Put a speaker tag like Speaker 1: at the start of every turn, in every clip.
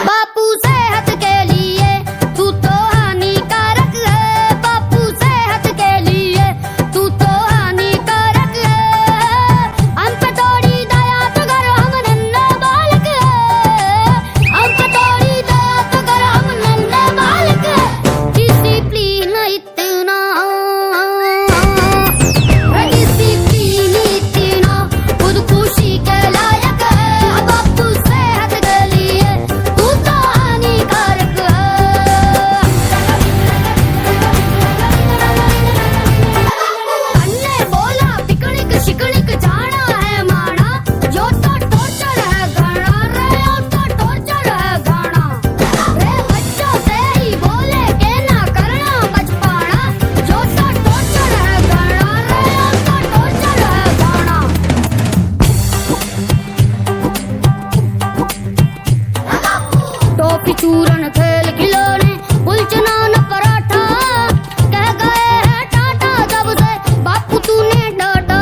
Speaker 1: बापू सेहत के लिए तू तो हानिकारक है, बापू सेहत के लिए तू तो हानिकारक है। हम पे थोड़ी दया तो कर, हम नन्हे बालक है, हम पे थोड़ी दया तो कर, हम नन्हे बालक है। डिसिप्लिन इतना, डिसिप्लिन इतना खुदकुशी के लायक है। बापू सेहत के लिए तू तो हानिकारक है। अन्ने बोला पिकनिक शिकनिक जाना है माना, यो तो टॉर्चर है गाना रे, यो तो टॉर्चर है गाना रे। बच्चों से ही बोले के ना करना बचपना, यो तो टॉर्चर है गाना रे, यो तो टॉर्चर है गाना। टॉफी चूरन खेल खिलौने उलझना न पराठा, कह गए हैं टाटा जब से बापू तूने डाटा।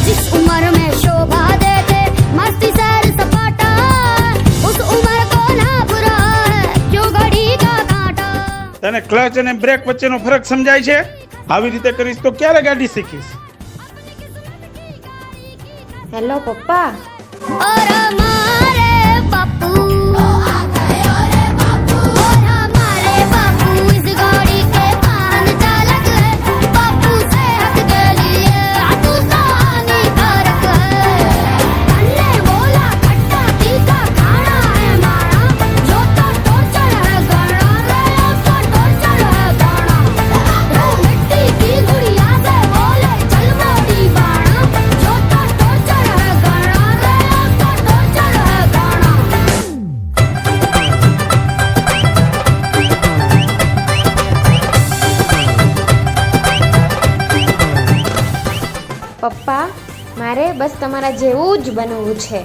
Speaker 1: जिस उम्र में शोभा देते मस्ती सैर सपाटा, उस उम्र को ना बुरा है क्यों घड़ी का कांटा।
Speaker 2: તને ક્લચ અને બ્રેક વચ્ચેનો ફરક સમજાય છે? આવી રીતે કરીશ તો ક્યારે ગાડી શીખીશ?
Speaker 3: હેલો પપ્પા,
Speaker 1: और हमारे बापू, और हमारे बापू इस गाड़ी के वाहन चालक है। बापू सेहत के लिए तू तो हानिकारक है। अन्ने बोला खट्टा तीखा खाना है माना, जो तो टॉर्चर है गाना रे, यो तो टॉर्चर है गाना रे। मिट्टी की गुड़िया से बोले चल मोड़ी बाणा, जो तो टॉर्चर है गाना रे, यो तो टॉर्चर है गाना।
Speaker 3: પપ્પા મારે બસ તમારા જેવું જ બનવું છે.